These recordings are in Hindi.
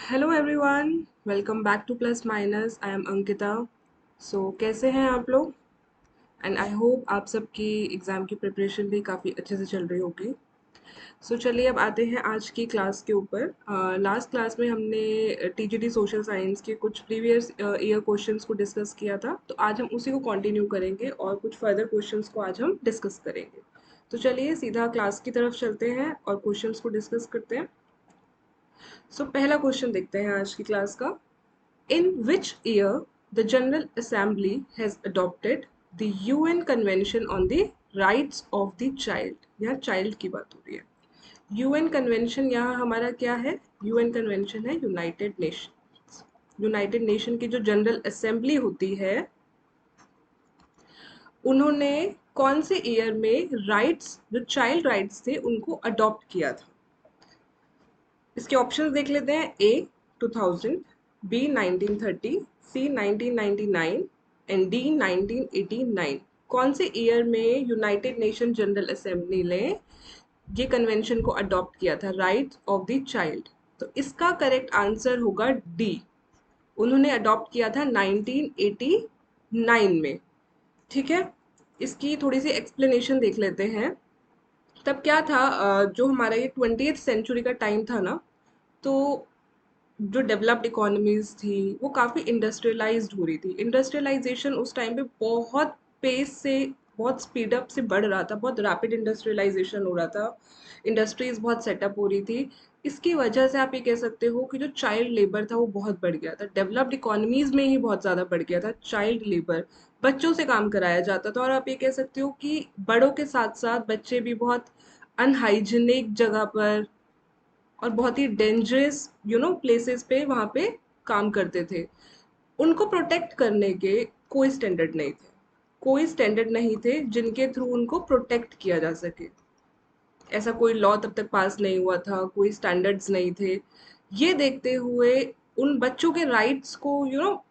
Hello everyone, welcome back two plus minus. I am Ankita. कैसे हैं आप लोग? एंड आई होप आप सबकी एग्ज़ाम की प्रिपरेशन भी काफ़ी अच्छे से चल रही होगी। चलिए अब आते हैं आज की क्लास के ऊपर। लास्ट क्लास में हमने टीजीटी सोशल साइंस के कुछ प्रीवियस ईयर क्वेश्चंस को डिस्कस किया था, तो आज हम उसी को कंटिन्यू करेंगे और कुछ फर्दर क्वेश्चंस को आज हम डिस्कस करेंगे। तो चलिए सीधा क्लास की तरफ चलते हैं और क्वेश्चंस को डिस्कस करते हैं। पहला क्वेश्चन देखते हैं आज की क्लास का। In which year the General Assembly has adopted the UN Convention on the Rights of the Child? यहाँ चाइल्ड की बात हो रही है। यूएन कन्वेंशन यहाँ हमारा क्या है? यूएन कन्वेंशन है यूनाइटेड नेशन। यूनाइटेड नेशन की जो जनरल असेंबली होती है, उन्होंने कौन से ईयर में राइट्स, जो चाइल्ड राइट्स थे, उनको अडॉप्ट किया था? इसके ऑप्शंस देख लेते हैं। ए 2000, बी 1930, सी 1999 एंड डी 1989। कौन से ईयर में यूनाइटेड नेशन जनरल असेंबली ने ये कन्वेंशन को अडॉप्ट किया था, राइट्स ऑफ द चाइल्ड? तो इसका करेक्ट आंसर होगा डी। उन्होंने अडॉप्ट किया था 1989 में। ठीक है, इसकी थोड़ी सी एक्सप्लेनेशन देख लेते हैं। तब क्या था, जो हमारा ये 20th सेंचुरी का टाइम था ना, तो जो डेवलप्ड इकोनॉमीज थी वो काफ़ी इंडस्ट्रियलाइज्ड हो रही थी। इंडस्ट्रियलाइजेशन उस टाइम पे बहुत पेस से, बहुत स्पीड अप से बढ़ रहा था, बहुत रैपिड इंडस्ट्रियलाइजेशन हो रहा था। इंडस्ट्रीज बहुत सेटअप हो रही थी। इसकी वजह से आप ये कह सकते हो कि जो चाइल्ड लेबर था वो बहुत बढ़ गया था। डेवलप्ड इकोनॉमीज में ही बहुत ज़्यादा बढ़ गया था चाइल्ड लेबर। बच्चों से काम कराया जाता था, और आप ये कह सकते हो कि बड़ों के साथ साथ बच्चे भी बहुत अनहाइजीनिक जगह पर और बहुत ही डेंजरस प्लेसेस पे वहाँ पे काम करते थे। उनको प्रोटेक्ट करने के कोई स्टैंडर्ड नहीं थे। कोई स्टैंडर्ड नहीं थे जिनके थ्रू उनको प्रोटेक्ट किया जा सके। ऐसा कोई लॉ तब तक पास नहीं हुआ था, कोई स्टैंडर्ड्स नहीं थे। ये देखते हुए उन बच्चों के राइट्स को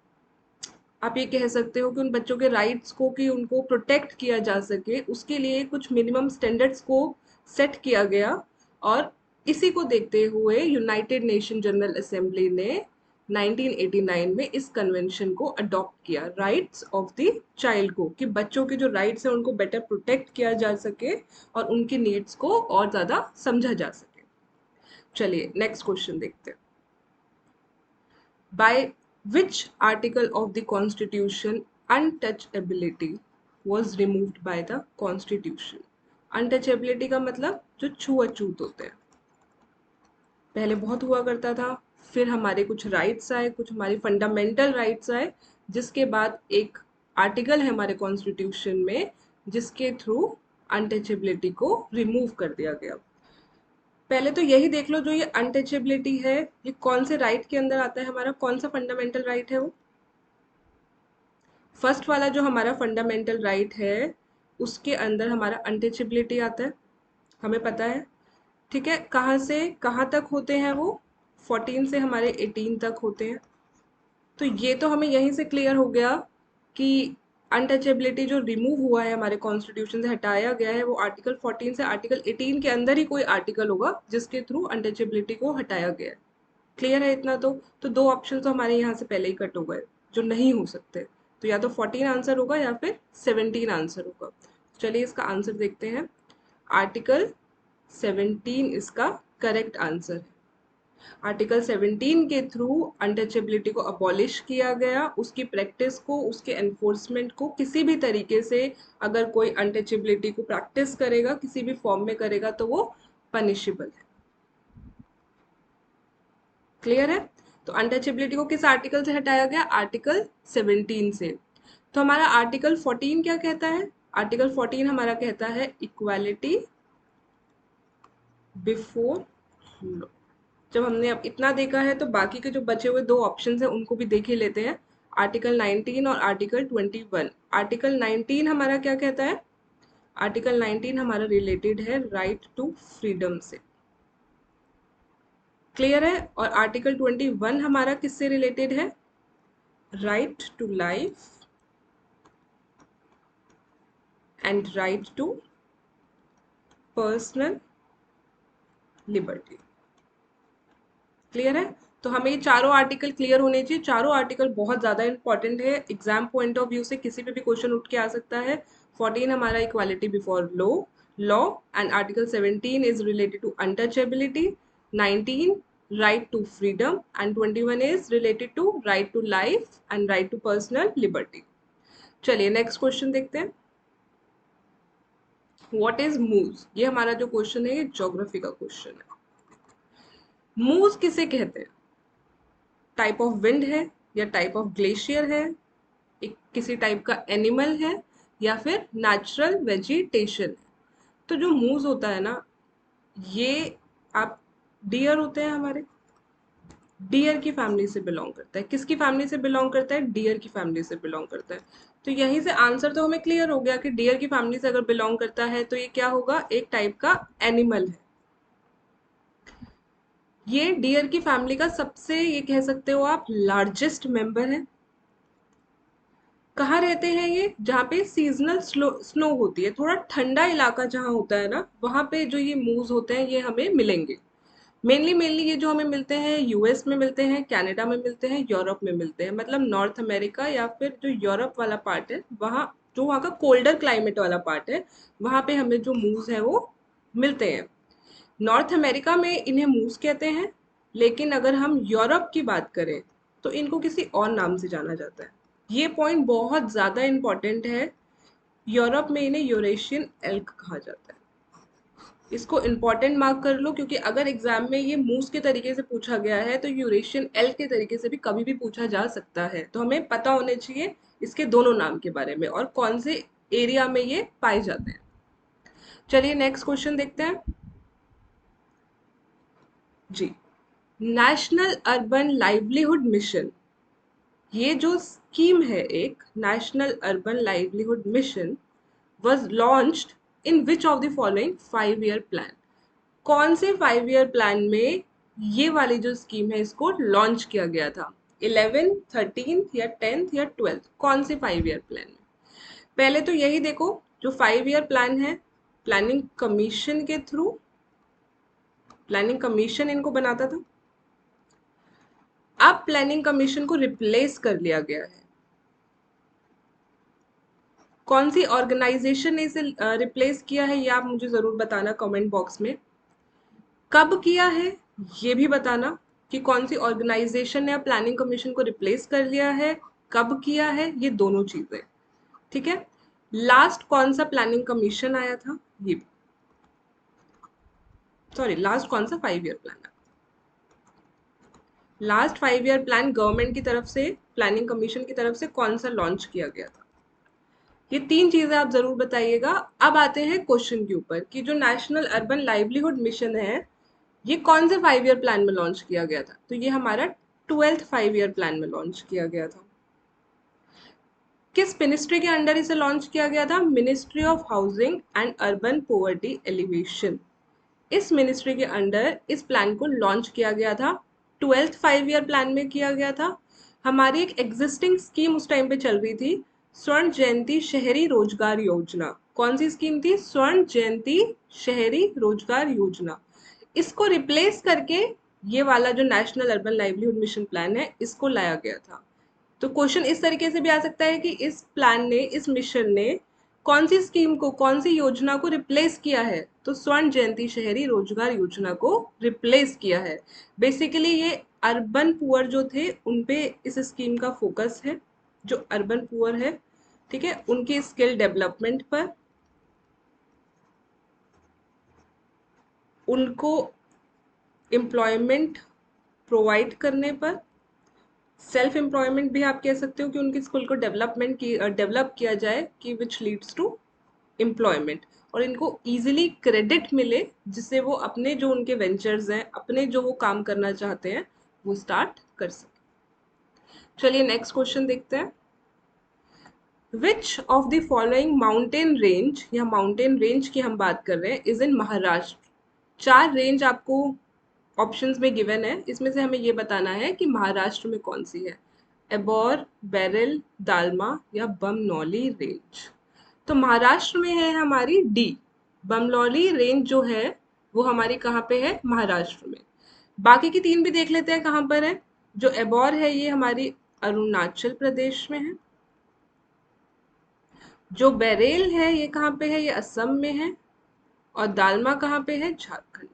आप ये कह सकते हो कि उन बच्चों के राइट्स को कि उनको प्रोटेक्ट किया जा सके, उसके लिए कुछ मिनिमम स्टैंडर्ड्स को सेट किया गया। और इसी को देखते हुए यूनाइटेड नेशन जनरल असेंबली ने 1989 में इस कन्वेंशन को अडॉप्ट किया, राइट्स ऑफ द चाइल्ड को, कि बच्चों के जो राइट्स हैं उनको बेटर प्रोटेक्ट किया जा सके और उनकी नीड्स को और ज़्यादा समझा जा सके। चलिए नेक्स्ट क्वेश्चन देखते हैं। By which article of the Constitution untouchability was removed by the Constitution? Untouchability का मतलब जो छुआछूत होते हैं, पहले बहुत हुआ करता था, फिर हमारे कुछ राइट्स आए, कुछ हमारी फंडामेंटल राइट्स आए, जिसके बाद एक आर्टिकल है हमारे कॉन्स्टिट्यूशन में जिसके थ्रू अनटचेबिलिटी को रिमूव कर दिया गया। पहले तो यही देख लो, जो ये अनटचेबिलिटी है ये कौन से राइट के अंदर आता है, हमारा कौन सा फंडामेंटल राइट है वो? फर्स्ट वाला जो हमारा फंडामेंटल राइट है उसके अंदर हमारा अनटचेबिलिटी आता है, हमें पता है। ठीक है, कहाँ से कहाँ तक होते हैं वो? 14 से हमारे 18 तक होते हैं। तो ये तो हमें यहीं से क्लियर हो गया कि अनटचेबिलिटी जो रिमूव हुआ है, हमारे कॉन्स्टिट्यूशन से हटाया गया है, वो आर्टिकल 14 से आर्टिकल 18 के अंदर ही कोई आर्टिकल होगा जिसके थ्रू अनटचेबिलिटी को हटाया गया है। क्लियर है इतना? तो दो ऑप्शन तो हमारे यहाँ से पहले ही कट हो गए जो नहीं हो सकते। तो या तो 14 आंसर होगा या फिर 17 आंसर होगा। चलिए इसका आंसर देखते हैं। आर्टिकल 17 इसका करेक्ट आंसर है। आर्टिकल 17 के थ्रू अनटचेबिलिटी को अबॉलिश किया गया। उसकी प्रैक्टिस को, उसके एनफोर्समेंट को किसी भी तरीके से अगर कोई अनटचेबिलिटी को प्रैक्टिस करेगा, किसी भी फॉर्म में करेगा, तो वो पनिशेबल है। क्लियर है? तो अनटचेबिलिटी को किस आर्टिकल से हटाया गया? आर्टिकल 17 से। तो हमारा आर्टिकल 14 क्या कहता है? आर्टिकल 14 हमारा कहता है इक्वालिटी बिफोर लॉ। जब हमने अब इतना देखा है तो बाकी के जो बचे हुए दो ऑप्शन हैं उनको भी देख ही लेते हैं। आर्टिकल 19 और आर्टिकल 21। आर्टिकल 19 हमारा क्या कहता है? आर्टिकल 19 हमारा रिलेटेड है राइट टू फ्रीडम से। क्लियर है? और आर्टिकल 21 हमारा किससे रिलेटेड है? Right to life and right to personal liberty. Clear है? तो हमें ये चारों आर्टिकल क्लियर होने चाहिए। चारों आर्टिकल बहुत ज़्यादा इंपॉर्टेंट है, एग्जाम पॉइंट ऑफ व्यू से किसी पे भी क्वेश्चन उठ के आ सकता है। 14 हमारा equality before law and article 17 is related to untouchability, 19 right to freedom and 21 is related to right to life and right to personal liberty। चलिए नेक्स्ट क्वेश्चन देखते हैं। व्हाट इज मूज? ये हमारा जो क्वेश्चन है ये ज्योग्राफी का क्वेश्चन है। मूज किसे कहते हैं? टाइप ऑफ विंड है, या टाइप ऑफ ग्लेशियर है, एक किसी टाइप का एनिमल है, या फिर नेचुरल वेजिटेशन है? तो जो मूज होता है ना, ये आप डियर होते हैं हमारे, डियर की फैमिली से बिलोंग करता है। किसकी फैमिली से बिलोंग करता है? डियर की फैमिली से बिलोंग करता है। तो यहीं से आंसर तो हमें क्लियर हो गया कि डियर की फैमिली से अगर बिलोंग करता है तो ये क्या होगा? एक टाइप का एनिमल है। ये डियर की फैमिली का सबसे, ये कह सकते हो आप, लार्जेस्ट मेंबर है। कहाँ रहते हैं ये? जहाँ पे सीजनल स्नो होती है, थोड़ा ठंडा इलाका जहाँ होता है ना, वहाँ पे जो ये मूव होते हैं ये हमें मिलेंगे। मेनली ये जो हमें मिलते हैं यूएस में मिलते हैं, कनाडा में मिलते हैं, यूरोप में मिलते हैं, मतलब नॉर्थ अमेरिका या फिर जो यूरोप वाला पार्ट है, वहाँ जो वहाँ का कोल्डर क्लाइमेट वाला पार्ट है, वहाँ पे हमें जो मूव्स है वो मिलते हैं। नॉर्थ अमेरिका में इन्हें मूव्स कहते हैं, लेकिन अगर हम यूरोप की बात करें तो इनको किसी और नाम से जाना जाता है। ये पॉइंट बहुत ज़्यादा इम्पॉर्टेंट है। यूरोप में इन्हें यूरेशियन एल्क कहा जाता है। इसको इम्पोर्टेंट मार्क कर लो, क्योंकि अगर एग्जाम में ये मूस के तरीके से पूछा गया है तो यूरेशियन एल्क के तरीके से भी कभी भी पूछा जा सकता है। तो हमें पता होने चाहिए इसके दोनों नाम के बारे में और कौन से एरिया में ये पाए जाते हैं। चलिए नेक्स्ट क्वेश्चन देखते हैं जी। नेशनल अर्बन लाइवलीहुड मिशन, ये जो स्कीम है एक national urban livelihood mission, was launched in which of the following 5 year plan? कौन से 5 year प्लान में ये वाली जो स्कीम है इसको लॉन्च किया गया था? 11th, 13th या 10th या 12th, कौन से 5 year प्लान में? पहले तो यही देखो, जो 5 year प्लान है प्लानिंग कमीशन के थ्रू, प्लानिंग कमीशन इनको बनाता था। अब प्लानिंग कमीशन को रिप्लेस कर लिया गया है। कौन सी ऑर्गेनाइजेशन ने इसे रिप्लेस किया है, ये आप मुझे जरूर बताना कमेंट बॉक्स में। कब किया है ये भी बताना, कि कौन सी ऑर्गेनाइजेशन ने प्लानिंग कमीशन को रिप्लेस कर लिया है, कब किया है, ये दोनों चीजें। ठीक है। लास्ट कौन सा प्लानिंग कमीशन आया था, ये भी, सॉरी, लास्ट कौन सा 5 year प्लान है? लास्ट 5 year प्लान गवर्नमेंट की तरफ से, प्लानिंग कमीशन की तरफ से कौन सा लॉन्च किया गया था? ये तीन चीजें आप जरूर बताइएगा। अब आते हैं क्वेश्चन के ऊपर कि जो नेशनल अर्बन लाइवलीहुड मिशन है ये कौन से 5 year प्लान में लॉन्च किया गया था? तो ये हमारा 12th 5 year प्लान में लॉन्च किया गया था। किस मिनिस्ट्री के अंडर इसे लॉन्च किया गया था? Ministry of housing and urban poverty elevation. इस मिनिस्ट्री के अंडर इस प्लान को लॉन्च किया गया था। 12th 5 year प्लान में किया गया था। हमारी एक एग्जिस्टिंग स्कीम उस टाइम पे चल रही थी, स्वर्ण जयंती शहरी रोजगार योजना। कौन सी स्कीम थी? स्वर्ण जयंती शहरी रोजगार योजना। इसको रिप्लेस करके ये वाला जो national urban livelihood mission plan है इसको लाया गया था। तो क्वेश्चन इस तरीके से भी आ सकता है कि इस प्लान ने, इस मिशन ने कौन सी स्कीम को, कौन सी योजना को रिप्लेस किया है? तो स्वर्ण जयंती शहरी रोजगार योजना को रिप्लेस किया है। बेसिकली ये अर्बन पुअर जो थे उन पे इस स्कीम का फोकस है, जो अर्बन पुअर है, ठीक है, उनके स्किल डेवलपमेंट पर, उनको एम्प्लॉयमेंट प्रोवाइड करने पर, सेल्फ एम्प्लॉयमेंट भी आप कह सकते हो कि उनकी स्किल को डेवलप किया जाए कि विच लीड्स टू एम्प्लॉयमेंट, और इनको इजीली क्रेडिट मिले जिससे वो अपने जो उनके वेंचर्स हैं, अपने जो वो काम करना चाहते हैं वो स्टार्ट कर सके। चलिए नेक्स्ट क्वेश्चन देखते हैं। Which of the following mountain range, या माउंटेन रेंज की हम बात कर रहे हैं, इज इन महाराष्ट्र। 4 रेंज आपको ऑप्शंस में गिवन है, इसमें से हमें ये बताना है कि महाराष्ट्र में कौन सी है। एबोर, बेरल, दालमा या बमनौली रेंज। तो महाराष्ट्र में है हमारी डी, बमनौली रेंज जो है वो हमारी कहाँ पे है? महाराष्ट्र में। बाकी की 3 भी देख लेते हैं कहाँ पर है। जो एबॉर है ये हमारी अरुणाचल प्रदेश में है। जो बेरेल है ये कहाँ पे है, ये असम में है। और दालमा कहाँ पे है, झारखंड में।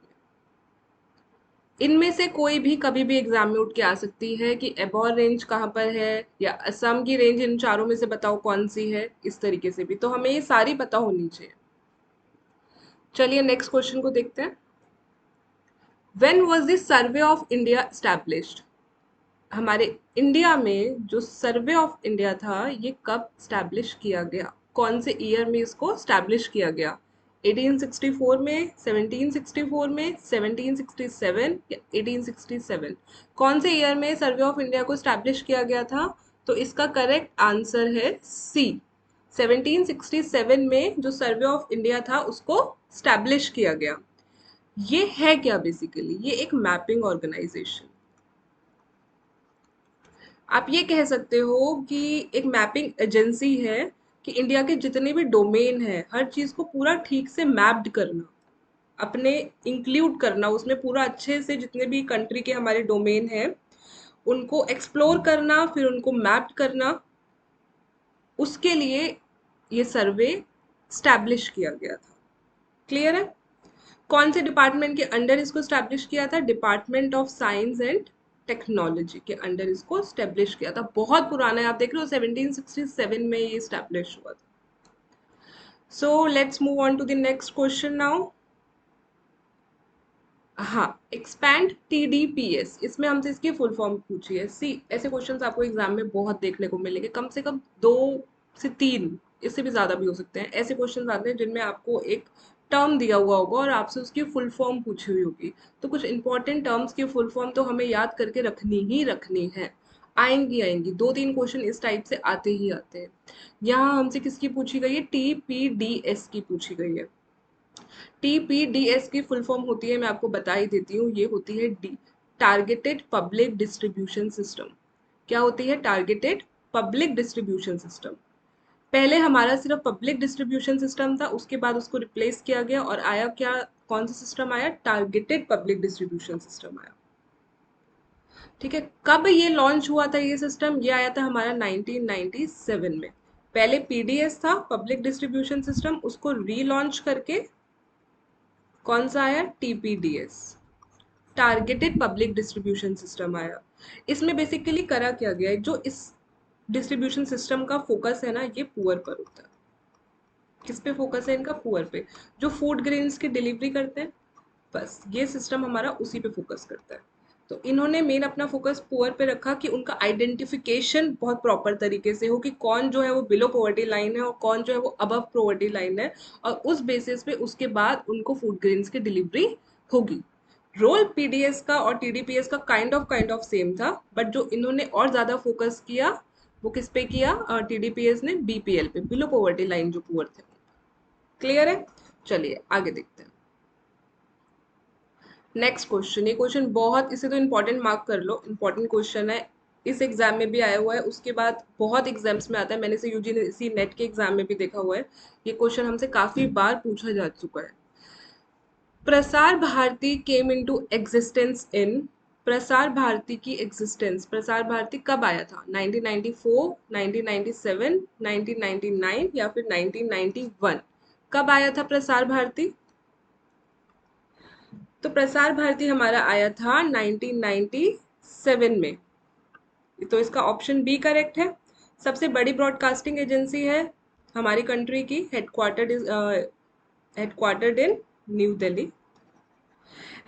इनमें से कोई भी कभी भी एग्जाम में उठ के आ सकती है कि एबॉर रेंज कहाँ पर है या असम की रेंज इन चारों में से बताओ कौन सी है, इस तरीके से भी तो हमें ये सारी पता होनी चाहिए। चलिए नेक्स्ट क्वेश्चन को देखते हैं। When was the survey of India established? हमारे इंडिया में जो सर्वे ऑफ इंडिया था ये कब स्टैब्लिश किया गया, कौन से ईयर में इसको स्टैब्लिश किया गया? 1864 में, 1764 में, 1767 या 1867? कौन से ईयर में सर्वे ऑफ इंडिया को स्टैब्लिश किया गया था? तो इसका करेक्ट आंसर है सी। 1767 में जो सर्वे ऑफ इंडिया था उसको स्टैब्लिश किया गया। ये है क्या बेसिकली, ये एक मैपिंग ऑर्गेनाइजेशन। आप ये कह सकते हो कि एक मैपिंग एजेंसी है कि इंडिया के जितने भी डोमेन है हर चीज को पूरा ठीक से मैप्ड करना, अपने इंक्लूड करना उसमें पूरा अच्छे से, जितने भी कंट्री के हमारे डोमेन है उनको एक्सप्लोर करना, फिर उनको मैप्ड करना। उसके लिए ये सर्वे स्टैब्लिश किया गया था। क्लियर है? कौन से डिपार्टमेंट के अंडर इसको स्टैब्लिश किया था? Department of science and technology के अंडर इसको स्टैब्लिश किया था। बहुत पुराना है, आप देख रहे हो 1767 में ये स्टैब्लिश हुआ था। So let's move on to the next question now. हाँ, एक्सपैंड टीडीपीएस, इसमें हमसे इसकी फुल फॉर्म पूछी है। सी, ऐसे क्वेश्चंस आपको एग्जाम में बहुत देखने को मिलेंगे, कम से कम 2 से 3, इससे भी ज्यादा भी हो सकते हैं। ऐसे क्वेश्चंस आते हैं जिनमें आपको एक टर्म दिया हुआ होगा और आपसे उसकी फुल फॉर्म पूछी हुई होगी। तो कुछ इंपॉर्टेंट टर्म्स की फुल फॉर्म तो हमें याद करके रखनी ही रखनी है। आएंगी आएंगी 2-3 क्वेश्चन इस टाइप से आते ही आते हैं। यहाँ हमसे किसकी पूछी गई है? टीपीडीएस की पूछी गई है। टीपीडीएस की फुल फॉर्म होती है, मैं आपको बता ही देती हूँ, ये होती है D, targeted public distribution system. क्या होती है? Targeted public distribution system. पहले हमारा सिर्फ पब्लिक डिस्ट्रीब्यूशन सिस्टम था, उसके बाद उसको रिप्लेस किया गया और आया क्या, कौन सा सिस्टम आया? टारगेटेड पब्लिक डिस्ट्रीब्यूशन सिस्टम आया। ठीक है, कब ये लॉन्च हुआ था ये सिस्टम? ये आया था हमारा 1997 में। पहले पीडीएस था, पब्लिक डिस्ट्रीब्यूशन सिस्टम, उसको रीलॉन्च करके कौन सा आया? TPDS, targeted public distribution system आया। इसमें बेसिकली करा क्या गया है, जो इस डिस्ट्रीब्यूशन सिस्टम का फोकस है ना, ये पुअर पर होता है। किस पे फोकस है इनका? पुअर पे। जो फूड ग्रेन्स की डिलीवरी करते हैं, बस ये सिस्टम हमारा उसी पे फोकस करता है। तो इन्होंने मेन अपना फोकस पुअर पे रखा कि उनका आइडेंटिफिकेशन बहुत प्रॉपर तरीके से हो कि कौन जो है वो बिलो पॉवर्टी लाइन है और कौन जो है वो अबव पॉवर्टी लाइन है, और उस बेसिस पे उसके बाद उनको फूड ग्रेन्स की डिलीवरी होगी। रोल पीडीएस का और टीडीपीएस का काइंड ऑफ सेम था, बट जो इन्होंने और ज्यादा फोकस किया वो किस पे किया? टीडीपीएस ने बीपीएल पे, बिलो पॉवर्टी लाइन जो पुअर थे। क्लियर है? चलिए आगे देखते हैं। नेक्स्ट क्वेश्चन, ये क्वेश्चन बहुत, इसे तो इंपॉर्टेंट मार्क कर लो, इंपॉर्टेंट क्वेश्चन है। इस एग्जाम में भी आया हुआ है, उसके बाद बहुत एग्जाम्स में आता है, मैंने इसे यूजीसी नेट के एग्जाम में भी देखा हुआ है। ये क्वेश्चन हमसे काफी बार पूछा जा चुका है। Prasar Bharati came into existence in, Prasar Bharati की एग्जिस्टेंस, प्रसार भारती कब आया था? 1994, 1997, 1999 या फिर 1991? कब आया था प्रसार भारती? तो प्रसार भारती हमारा आया था 1997 में। तो इसका ऑप्शन बी करेक्ट है। सबसे बड़ी ब्रॉडकास्टिंग एजेंसी है हमारी कंट्री की, headquartered in new Delhi.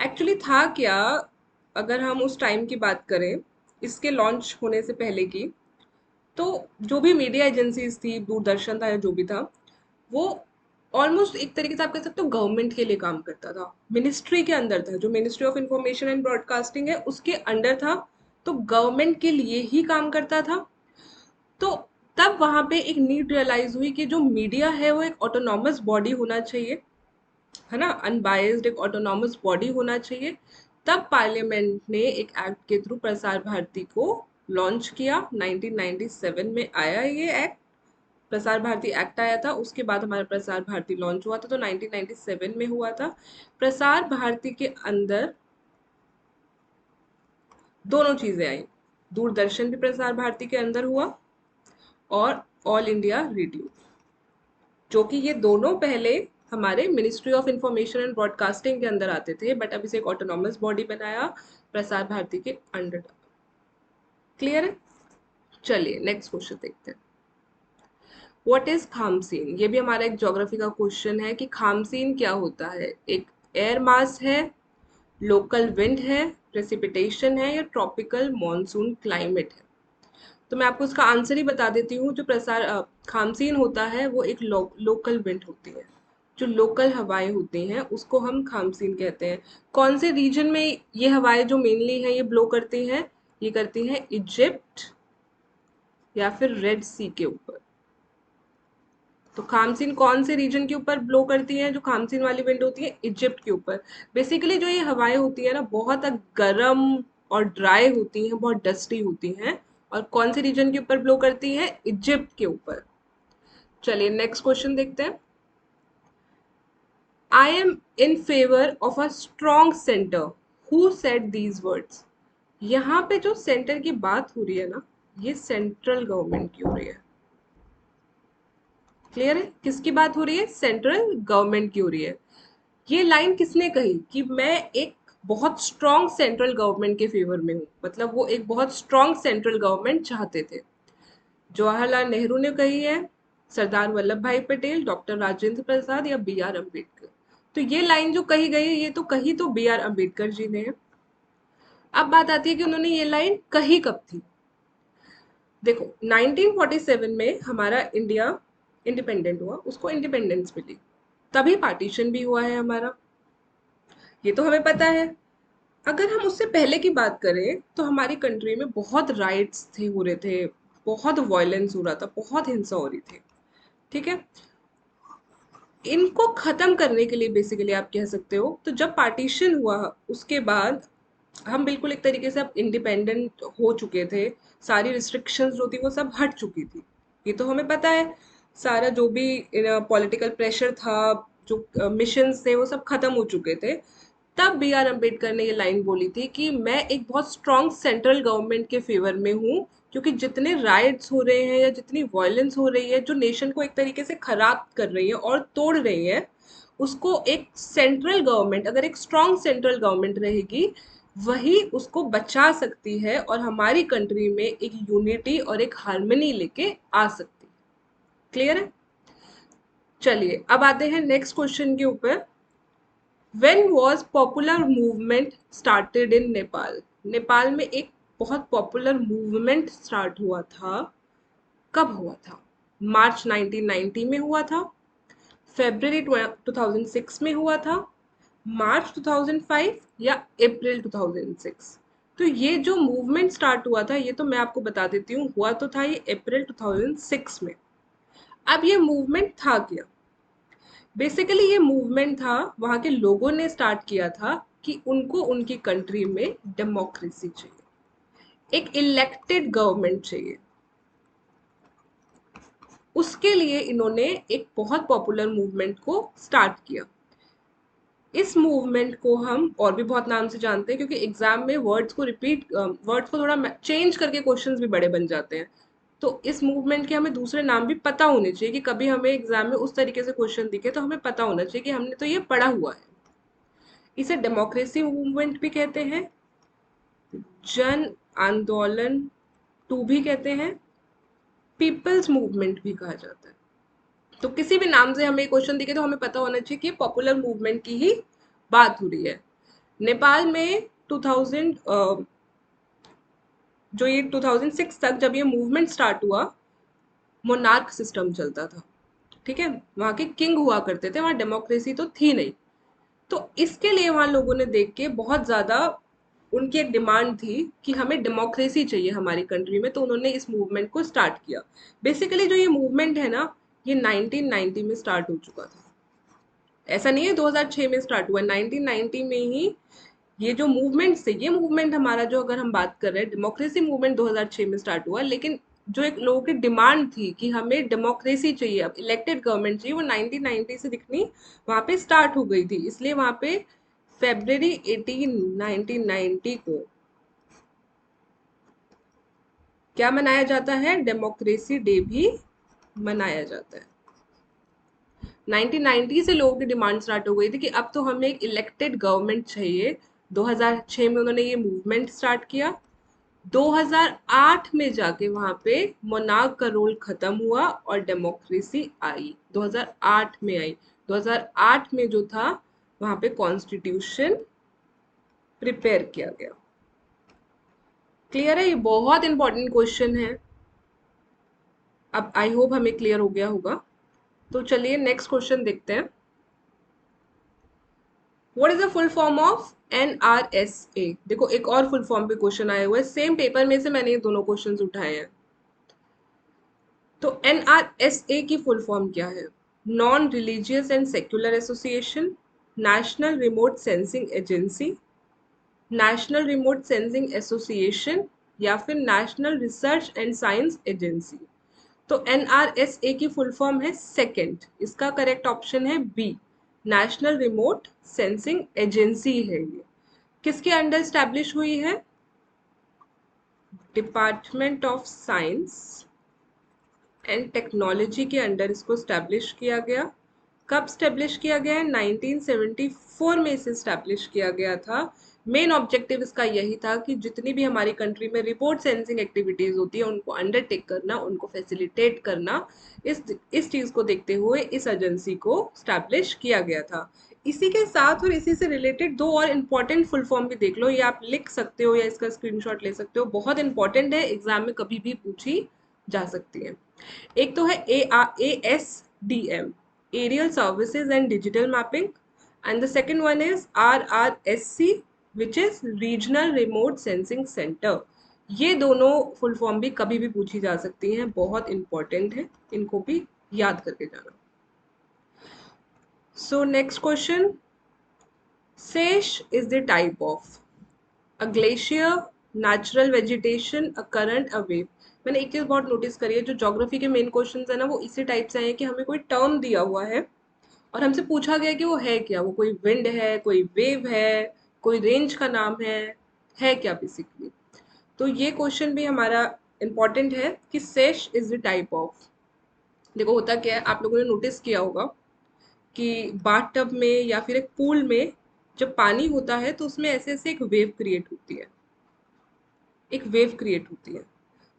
Actually था क्या, अगर हम उस टाइम की बात करें इसके लॉन्च होने से पहले की, तो जो भी मीडिया एजेंसीज थी, दूरदर्शन था या जो भी था, वो ऑलमोस्ट एक तरीके से आप कह सकते हो गवर्नमेंट के लिए काम करता था, मिनिस्ट्री के अंदर था। जो ministry of information and broadcasting है उसके अंडर था, तो गवर्नमेंट के लिए ही काम करता था। तो तब वहां पे एक नीड रियलाइज हुई कि जो मीडिया है वो एक ऑटोनॉमस बॉडी होना चाहिए, है ना, अनबायस्ड एक ऑटोनॉमस बॉडी होना चाहिए। तब पार्लियामेंट ने एक एक्ट के थ्रू प्रसार भारती को लॉन्च किया। 1997 में आया ये एक्ट, प्रसार भारती एक्ट आया था, उसके बाद हमारा प्रसार भारती लॉन्च हुआ था, तो 1997 में हुआ था। प्रसार भारती के अंदर दोनों चीजें आई। दूरदर्शन भी प्रसार भारती के अंदर हुआ और ऑल इंडिया रेडियो, जो कि ये दोनों पहले हमारे ministry of information and broadcasting के अंदर आते थे, बट अब इसे एक ऑटोनॉमस बॉडी बनाया प्रसार भारती के अंडर। क्लियर है? चलिए नेक्स्ट क्वेश्चन देखते हैं। What is khamsin? ये भी हमारा एक ज्योग्राफी का क्वेश्चन है कि खामसीन क्या होता है। एक एयर मास है, लोकल विंड है, प्रेसिपिटेशन है, या ट्रॉपिकल मॉनसून क्लाइमेट है? तो मैं आपको इसका आंसर ही बता देती हूँ। जो खामसीन होता है वो एक लोकल विंड होती है। जो लोकल हवाएं होती हैं उसको हम खामसीन कहते हैं। कौन से रीजन में ये हवाएं जो मेनली हैं ये ब्लो करती हैं? ये करती हैं इजिप्ट या फिर रेड सी के ऊपर। तो खामसीन कौन से रीजन के ऊपर ब्लो करती है? जो खामसीन वाली विंड होती है इजिप्ट के ऊपर। बेसिकली जो ये हवाएं होती है ना बहुत गर्म और ड्राई होती हैं, बहुत डस्टी होती हैं, और कौन से रीजन के ऊपर ब्लो करती है? इजिप्ट के ऊपर। चलिए नेक्स्ट क्वेश्चन देखते हैं। I am in favour of a strong centre, who said these words? यहाँ पे जो सेंटर की बात हो रही है ना, ये सेंट्रल गवर्नमेंट की हो रही है। क्लियर है? किसकी बात हो रही है? सेंट्रल गवर्नमेंट की हो रही है। ये लाइन किसने कही कि मैं एक बहुत स्ट्रॉन्ग सेंट्रल गवर्नमेंट के फेवर में हूँ? मतलब वो एक बहुत स्ट्रॉन्ग सेंट्रल गवर्नमेंट चाहते थे। जवाहरलाल नेहरू ने कही है, सरदार वल्लभ भाई पटेल, डॉक्टर राजेंद्र प्रसाद, या बी आर अम्बेडकर? तो ये लाइन जो कही गई है ये तो कही तो बी आर अम्बेडकर जी ने है। अब बात आती है कि उन्होंने ये लाइन कही कब थी। देखो 1947 में हमारा इंडिया इंडिपेंडेंट हुआ, उसको इंडिपेंडेंस मिली, तभी पार्टीशन भी हुआ है हमारा, ये तो हमें पता है। अगर हम उससे पहले की बात करें तो हमारी कंट्री में बहुत राइट्स थे हो रहे थे, बहुत वायलेंस हो रहा था, बहुत हिंसा हो रही थी। ठीक है? इनको खत्म करने के लिए बेसिकली आप कह सकते हो, तो जब पार्टीशन हुआ उसके बाद हम बिल्कुल एक तरीके से अब इंडिपेंडेंट हो चुके थे। सारी रिस्ट्रिक्शंस जो थी वो सब हट चुकी थी, ये तो हमें पता है। सारा जो भी पॉलिटिकल प्रेशर था, जो मिशंस थे वो सब खत्म हो चुके थे। तब बी आर अम्बेडकर ने ये लाइन बोली थी कि मैं एक बहुत स्ट्रांग सेंट्रल गवर्नमेंट के फेवर में हूँ, क्योंकि जितने राइट्स हो रहे हैं या जितनी वायलेंस हो रही है जो नेशन को एक तरीके से खराब कर रही है और तोड़ रही है, उसको एक सेंट्रल गवर्नमेंट, अगर एक स्ट्रांग सेंट्रल गवर्नमेंट रहेगी, वही उसको बचा सकती है और हमारी कंट्री में एक यूनिटी और एक हार्मनी लेके आ सकती है। क्लियर है? चलिए अब आते हैं नेक्स्ट क्वेश्चन के ऊपर। When was popular movement started in Nepal? Nepal में एक बहुत पॉपुलर मूवमेंट स्टार्ट हुआ था, कब हुआ था? मार्च 1990 में हुआ था, फरवरी 2006 में हुआ था, मार्च 2005, या अप्रैल 2006? तो ये जो मूवमेंट स्टार्ट हुआ था ये तो मैं आपको बता देती हूँ, हुआ तो था ये अप्रैल 2006 में। अब ये मूवमेंट था क्या? बेसिकली ये मूवमेंट था, वहाँ के लोगों ने स्टार्ट किया था कि उनको उनकी कंट्री में डेमोक्रेसी चाहिए, एक इलेक्टेड गवर्नमेंट चाहिए। उसके लिए इन्होंने एक बहुत पॉपुलर मूवमेंट को स्टार्ट किया। इस मूवमेंट को हम और भी बहुत नाम से जानते हैं, क्योंकि एग्जाम में वर्ड्स को थोड़ा चेंज करके क्वेश्चंस भी बड़े बन जाते हैं। तो इस मूवमेंट के हमें दूसरे नाम भी पता होने चाहिए, कि कभी हमें एग्जाम में उस तरीके से क्वेश्चन दिखे तो हमें पता होना चाहिए कि हमने तो ये पढ़ा हुआ है। इसे डेमोक्रेसी मूवमेंट भी कहते हैं, जन आंदोलन टू भी कहते हैं, पीपल्स मूवमेंट भी कहा जाता है। तो किसी भी नाम से हमें क्वेश्चन दिखे तो हमें पता होना चाहिए कि पॉपुलर मूवमेंट की ही बात हो रही है। नेपाल में 2000 जो ये 2006 तक जब ये मूवमेंट स्टार्ट हुआ, मोनार्क सिस्टम चलता था। ठीक है? वहाँ के किंग हुआ करते थे, वहाँ डेमोक्रेसी तो थी नहीं। तो इसके लिए वहाँ लोगों ने देख के बहुत ज़्यादा, उनकी एक डिमांड थी कि हमें डेमोक्रेसी चाहिए हमारी कंट्री में, तो उन्होंने इस मूवमेंट को स्टार्ट किया। बेसिकली जो ये मूवमेंट है ना, ये 1990 में स्टार्ट हो चुका था। ऐसा नहीं है 2006 में स्टार्ट हुआ, 1990 में ही ये जो मूवमेंट से, ये मूवमेंट हमारा जो अगर हम बात कर रहे हैं, डेमोक्रेसी मूवमेंट 2006 में स्टार्ट हुआ, लेकिन जो एक लोगों की डिमांड थी कि हमें डेमोक्रेसी चाहिए, अब इलेक्टेड गवर्नमेंट चाहिए, वो 1990 से दिखनी वहां पे स्टार्ट हो गई थी। इसलिए वहां पे फेब्रवरी 18 1990 को क्या मनाया जाता है? डेमोक्रेसी डे भी मनाया जाता है। 1990 से लोगों की डिमांड स्टार्ट हो गई थी कि अब तो हमें एक इलेक्टेड गवर्नमेंट चाहिए। 2006 में उन्होंने ये मूवमेंट स्टार्ट किया। 2008 में जाके वहां पे मोनार्क का रोल खत्म हुआ और डेमोक्रेसी आई, 2008 में आई। 2008 में जो था वहां पे कॉन्स्टिट्यूशन प्रिपेयर किया गया। क्लियर है? ये बहुत इंपॉर्टेंट क्वेश्चन है। अब आई होप हमें क्लियर हो गया होगा। तो चलिए नेक्स्ट क्वेश्चन देखते हैं। What is the full form of NRSA? देखो एक और फुल फॉर्म पे क्वेश्चन आया हुआ है, सेम पेपर में से मैंने ये दोनों क्वेश्चंस उठाए हैं। तो NRSA की फुल फॉर्म क्या है? Non religious and secular association, national remote sensing agency, national remote sensing association, या फिर national research and science agency. तो NRSA की फुल फॉर्म है सेकंड, इसका करेक्ट ऑप्शन है B, national remote sensing agency है ये। किसके अंडर स्टैब्लिश हुई है? Department of science and technology के अंडर इसको स्टैब्लिश किया गया। कब स्टैब्लिश किया गया है? 1974 में इसे स्टैब्लिश किया गया था। मेन ऑब्जेक्टिव इसका यही था कि जितनी भी हमारी कंट्री में रिपोर्ट सेंसिंग एक्टिविटीज होती है उनको अंडरटेक करना, उनको फैसिलिटेट करना। इस चीज को देखते हुए इस एजेंसी को स्टैब्लिश किया गया था। इसी के साथ और इसी से रिलेटेड दो और इम्पोर्टेंट फुल फॉर्म भी देख लो, ये आप लिख सकते हो या इसका स्क्रीनशॉट ले सकते हो, बहुत इंपॉर्टेंट है, एग्जाम में कभी भी पूछी जा सकती है। एक तो है ASDM, aerial services and digital mapping, and the second one is RRSC, which is regional remote sensing centre. ये दोनों फुल फॉर्म भी कभी भी पूछी जा सकती हैं, बहुत इंपॉर्टेंट है, इनको भी याद करके जाना। So next question, sash is the type of a glacier, natural vegetation, a current, a wave. मैंने एक चीज बहुत नोटिस करी है, जो ज्योग्राफी के मेन क्वेश्चंस है ना वो इसी टाइप से हैं कि हमें कोई टर्म दिया हुआ है और हमसे पूछा गया कि वो है क्या, वो कोई विंड है, कोई वेव है, कोई रेंज का नाम है क्या बेसिकली। तो ये क्वेश्चन भी हमारा इंपॉर्टेंट है कि sash is the type of. देखो होता क्या है, आप लोगों ने नोटिस किया होगा कि बाथ टब में या फिर एक पूल में जब पानी होता है तो उसमें ऐसे ऐसे एक वेव क्रिएट होती है, एक वेव क्रिएट होती है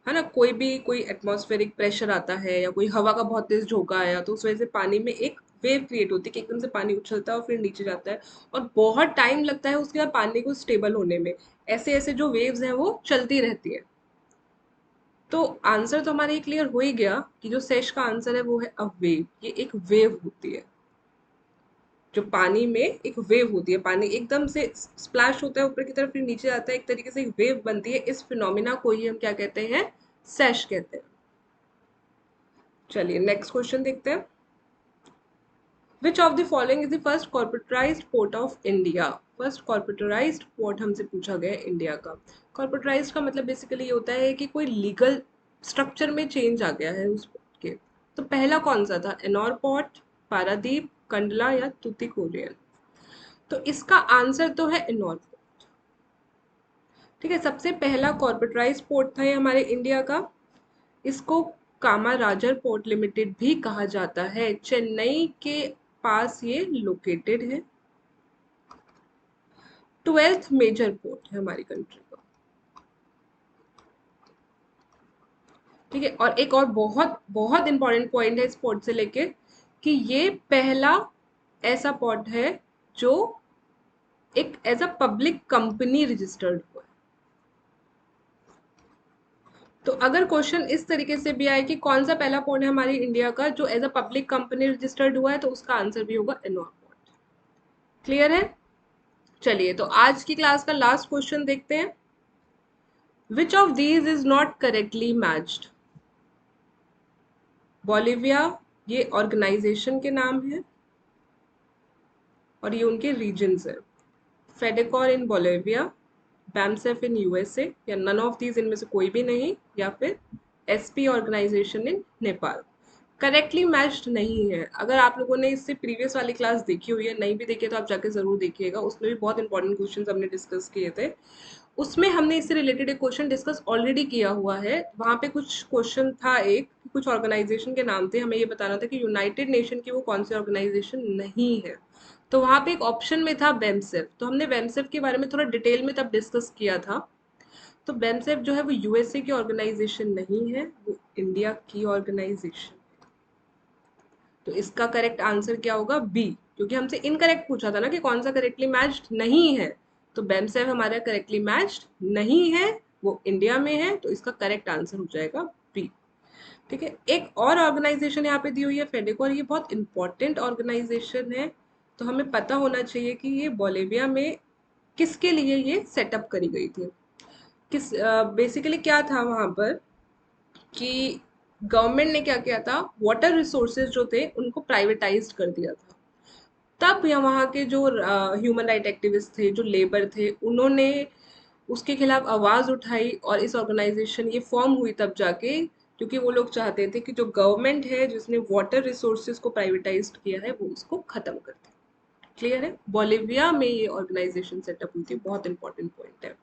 ना। कोई एटमॉस्फेरिक प्रेशर आता है या कोई हवा का बहुत तेज झोंका आया तो उस वजह से पानी में एक वेव क्रिएट होती है कि एकदम से पानी उछलता है और फिर नीचे जाता है, और बहुत टाइम लगता है उसके बाद पानी को स्टेबल होने में। ऐसे ऐसे जो वेव्स हैं वो चलती रहती है। तो आंसर तो हमारा ये क्लियर हो ही गया कि जो सेश का आंसर है वो है अ वेव। ये एक वेव होती है, जो पानी में एक वेव होती है, पानी एकदम से स्प्लैश होता है ऊपर की तरफ फिर नीचे जाता है, एक तरीके से एक वेव बनती है। इस फिनोमिना को ही हम क्या कहते हैं? सेश कहते हैं। चलिए नेक्स्ट क्वेश्चन देखते हैं। Which of the following is the first corporatized port of India? First corporatized port हमसे पूछा गया है इंडिया का। कॉर्पोरेटाइज्ड का मतलब बेसिकली ये होता है कि कोई लीगल स्ट्रक्चर में चेंज आ गया है उस पोर्ट के। तो पहला कौन सा था? एनॉर पोर्ट, पारादीप, कंडला या तुतिकोरिन? तो इसका आंसर तो है एनॉर पोर्ट। ठीक है, सबसे पहला कॉर्पोरेटाइज पोर्ट था ये हमारे इंडिया का। इसको कामाराजर पोर्ट लिमिटेड भी कहा जाता है, चेन्नई के पास ये लोकेटेड है। 12th मेजर पोर्ट है हमारी कंट्री का। ठीक है, और एक और बहुत बहुत इंपॉर्टेंट पॉइंट है इस पोर्ट से लेके कि ये पहला ऐसा पोर्ट है जो एक as a public company registered हुआ है। तो अगर क्वेश्चन इस तरीके से भी आए कि कौन सा पहला पोर्ट है हमारी इंडिया का जो as a public company registered हुआ है, तो उसका आंसर भी होगा एनॉर पोर्ट। क्लियर है? चलिए तो आज की क्लास का लास्ट क्वेश्चन देखते हैं। Which of these is not correctly matched? Bolivia, ये ऑर्गेनाइजेशन के नाम है और ये उनके रीजन्स है। फेडेकॉर इन बोलिविया, बैमसेफ इन यूएसए, या नन ऑफ दीज, इनमें से कोई भी नहीं, या फिर एसपी ऑर्गेनाइजेशन इन नेपाल। करेक्टली मैच्ड नहीं है। अगर आप लोगों ने इससे प्रीवियस वाली क्लास देखी हुई है, नहीं भी देखी है तो आप जाके ज़रूर देखिएगा, उसमें भी बहुत इंपॉर्टेंट क्वेश्चंस हमने डिस्कस किए थे। उसमें हमने इससे रिलेटेड एक क्वेश्चन डिस्कस ऑलरेडी किया हुआ है। वहाँ पे कुछ क्वेश्चन था, एक कुछ ऑर्गेनाइजेशन के नाम थे, हमें ये बताना था कि यूनाइटेड नेशन की वो कौन सी ऑर्गेनाइजेशन नहीं है। तो वहाँ पे एक ऑप्शन में था बेमसेफ, तो हमने बेमसेफ के बारे में थोड़ा डिटेल में तब डिस्कस किया था। तो बेमसेफ जो है वो यूएसए की ऑर्गेनाइजेशन नहीं है, वो इंडिया की ऑर्गेनाइजेशन। तो इसका करेक्ट आंसर क्या होगा? बी, क्योंकि हमसे इनकरेक्ट पूछा था ना कि कौन सा करेक्टली मैच्ड नहीं है। तो बेमसेफ हमारा करेक्टली मैच्ड नहीं है, वो इंडिया में है, तो इसका करेक्ट आंसर हो जाएगा बी। ठीक है, एक और ऑर्गेनाइजेशन यहाँ पे दी हुई है फेडेको, और ये बहुत इंपॉर्टेंट ऑर्गेनाइजेशन है। तो हमें पता होना चाहिए कि ये बोलिविया में किसके लिए ये सेटअप करी गई थी। किस बेसिकली क्या था वहाँ पर कि गवर्नमेंट ने क्या किया था, वाटर रिसोर्सेज जो थे उनको प्राइवेटाइज कर दिया था। तब यहाँ वहाँ के जो ह्यूमन राइट एक्टिविस्ट थे, जो लेबर थे, उन्होंने उसके खिलाफ आवाज़ उठाई और इस ऑर्गेनाइजेशन ये फॉर्म हुई तब जाके, क्योंकि वो लोग चाहते थे कि जो गवर्नमेंट है जिसने वाटर रिसोर्सेज को प्राइवेटाइज किया है वो उसको खत्म कर दे। क्लियर है? बोलिविया में ये ऑर्गेनाइजेशन सेटअप हुई थी, बहुत इंपॉर्टेंट पॉइंट है।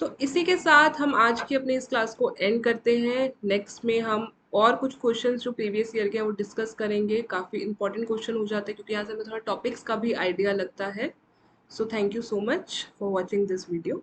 तो इसी के साथ हम आज की अपनी इस क्लास को एंड करते हैं। नेक्स्ट में हम और कुछ क्वेश्चंस जो प्रीवियस ईयर के हैं वो डिस्कस करेंगे। काफ़ी इंपॉर्टेंट क्वेश्चन हो जाते हैं क्योंकि यहाँ से हमें थोड़ा टॉपिक्स का भी आइडिया लगता है। So thank you so much for watching this video.